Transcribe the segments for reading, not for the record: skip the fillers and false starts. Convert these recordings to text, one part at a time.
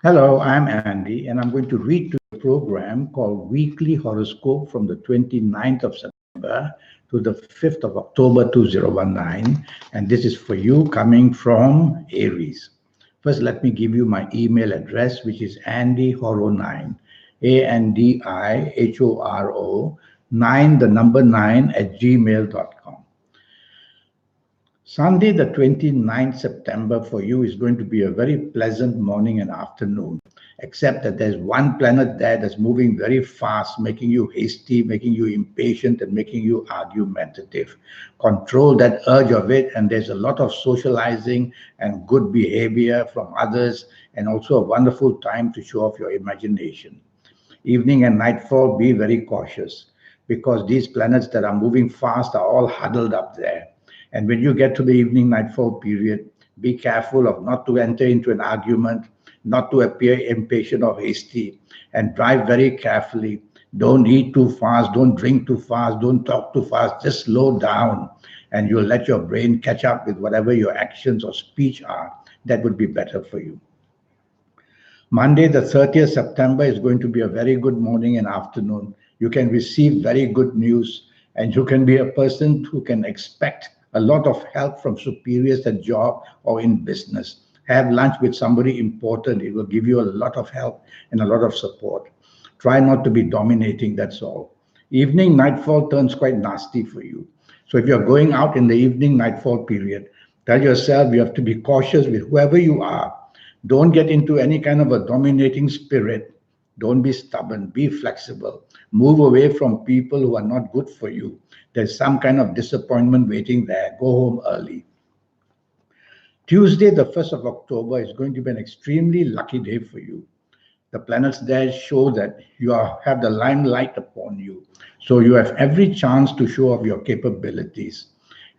Hello, I'm Andy, and I'm going to read to you a program called Weekly Horoscope from the 29th of September to the 5th of October 2019. And this is for you coming from Aries. First, let me give you my email address, which is andyhoro9, ANDIHORO, 9, the number 9 at gmail.com. Sunday, the 29th September for you is going to be a very pleasant morning and afternoon, except that there's one planet there that's moving very fast, making you hasty, making you impatient, and making you argumentative. Control that urge of it, and there's a lot of socializing and good behavior from others, and also a wonderful time to show off your imagination. Evening and nightfall, be very cautious because these planets that are moving fast are all huddled up there. And when you get to the evening nightfall period, be careful of not to enter into an argument, not to appear impatient or hasty, and drive very carefully. Don't eat too fast, don't drink too fast, don't talk too fast. Just slow down, and you'll let your brain catch up with whatever your actions or speech are. That would be better for you. Monday, the 30th September, is going to be a very good morning and afternoon. You can receive very good news, and you can be a person who can expect a lot of help from superiors at job or in business. Have lunch with somebody important. It will give you a lot of help and a lot of support. Try not to be dominating, that's all. Evening nightfall turns quite nasty for you. So if you're going out in the evening nightfall period, tell yourself you have to be cautious with whoever you are. Don't get into any kind of a dominating spirit. Don't be stubborn. Be flexible. Move away from people who are not good for you. There's some kind of disappointment waiting there. Go home early. Tuesday, the 1st of October, is going to be an extremely lucky day for you. The planets there show that have the limelight upon you. So you have every chance to show off your capabilities.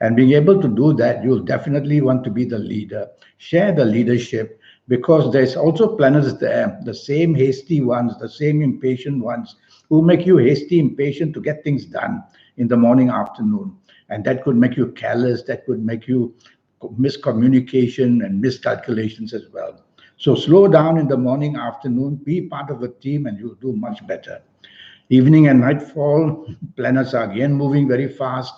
And being able to do that, you'll definitely want to be the leader. Share the leadership because there's also planets there, the same hasty ones, the same impatient ones who make you hasty, impatient to get things done in the morning, afternoon. And that could make you careless, that could make you miscommunication and miscalculations as well. So slow down in the morning, afternoon, be part of a team, and you'll do much better. Evening and nightfall, planets are again moving very fast.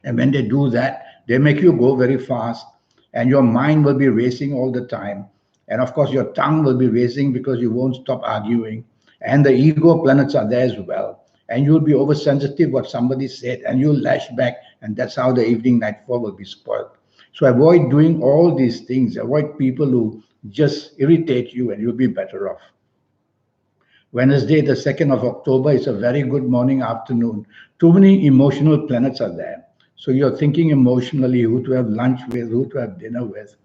And when they do that, they make you go very fast, and your mind will be racing all the time. And of course, your tongue will be racing because you won't stop arguing. And the ego planets are there as well. And you'll be oversensitive what somebody said, and you'll lash back, and that's how the evening nightfall will be spoiled. So avoid doing all these things. Avoid people who just irritate you, and you'll be better off. Wednesday, the 2nd of October, is a very good morning, afternoon. Too many emotional planets are there. So you're thinking emotionally who to have lunch with, who to have dinner with.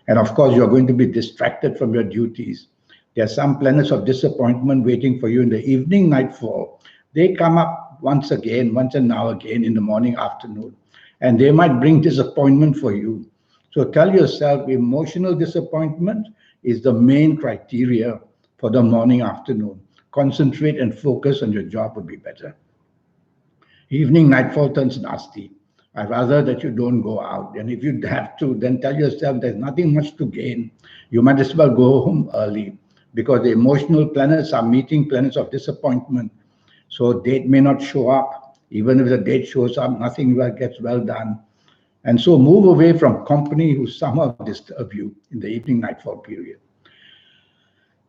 And of course, you're going to be distracted from your duties. There are some planets of disappointment waiting for you in the evening, nightfall. They come up once again, once and now again in the morning, afternoon. And they might bring disappointment for you. So tell yourself emotional disappointment is the main criteria for the morning, afternoon. Concentrate and focus on your job would be better. Evening nightfall turns nasty. I'd rather that you don't go out. And if you have to, then tell yourself there's nothing much to gain. You might as well go home early because the emotional planets are meeting planets of disappointment. So date may not show up. Even if the date shows up, nothing gets well done. And so move away from company who somehow disturb you in the evening nightfall period.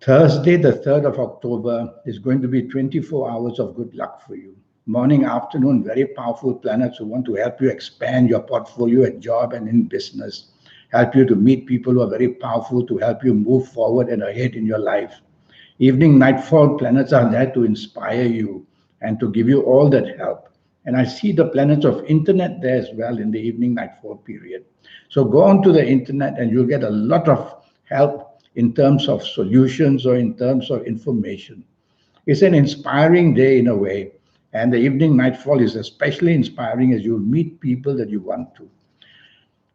Thursday, the 3rd of October, is going to be 24 hours of good luck for you. Morning, afternoon, very powerful planets who want to help you expand your portfolio at job and in business, help you to meet people who are very powerful to help you move forward and ahead in your life. Evening, nightfall planets are there to inspire you and to give you all that help. And I see the planets of internet there as well in the evening, nightfall period. So go on to the internet and you'll get a lot of help in terms of solutions or in terms of information. It's an inspiring day in a way. And the evening nightfall is especially inspiring as you meet people that you want to.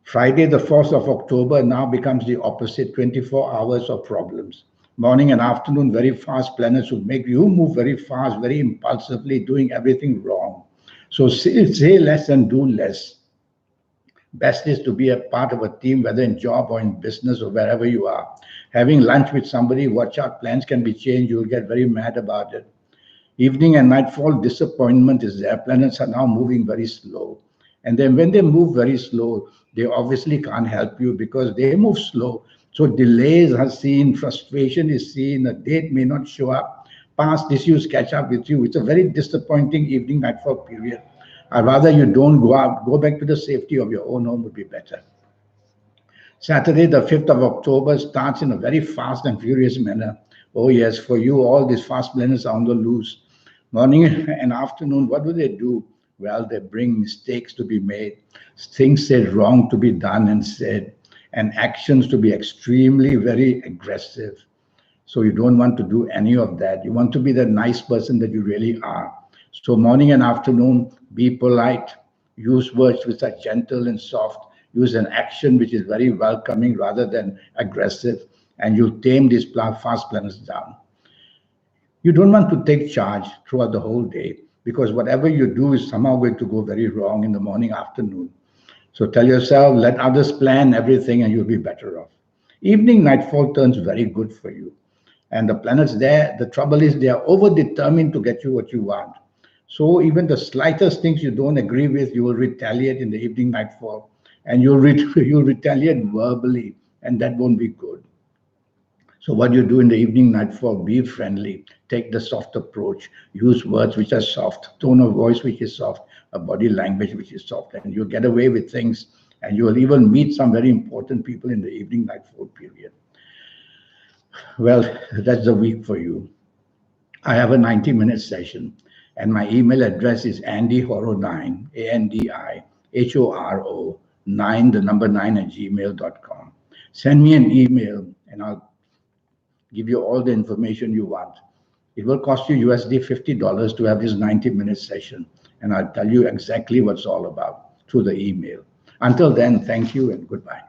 Friday, the 4th of October, now becomes the opposite 24 hours of problems. Morning and afternoon, very fast planets will make you move very fast, very impulsively, doing everything wrong. So say less and do less. Best is to be a part of a team, whether in job or in business or wherever you are. Having lunch with somebody, watch out, plans can be changed. You'll get very mad about it. Evening and nightfall disappointment is there. Planets are now moving very slow. And then when they move very slow, they obviously can't help you because they move slow. So delays are seen, frustration is seen, a date may not show up, past issues catch up with you. It's a very disappointing evening nightfall period. I'd rather you don't go out, go back to the safety of your own home would be better. Saturday, the 5th of October, starts in a very fast and furious manner. Oh, yes, for you, all these fast planners are on the loose. Morning and afternoon, what do? Well, they bring mistakes to be made, things said wrong to be done and said, and actions to be extremely, very aggressive. So you don't want to do any of that. You want to be the nice person that you really are. So morning and afternoon, be polite, use words which are gentle and soft, use an action which is very welcoming rather than aggressive, and you tame these fast planners down. You don't want to take charge throughout the whole day because whatever you do is somehow going to go very wrong in the morning, afternoon. So tell yourself, let others plan everything and you'll be better off. Evening nightfall turns very good for you. And the planets there, the trouble is they are over determined to get you what you want. So even the slightest things you don't agree with, you will retaliate in the evening nightfall, and you'll retaliate verbally, and that won't be good. So what you do in the evening nightfall, be friendly, take the soft approach, use words which are soft, tone of voice which is soft, a body language which is soft, and you'll get away with things, and you will even meet some very important people in the evening nightfall period. Well, that's the week for you. I have a 90-minute session, and my email address is andyhoro9, ANDIHORO 9, the number 9 at gmail.com. Send me an email, and I'll give you all the information you want. It will cost you USD $50 to have this 90-minute session, and I'll tell you exactly what's all about through the email. Until then, thank you and goodbye.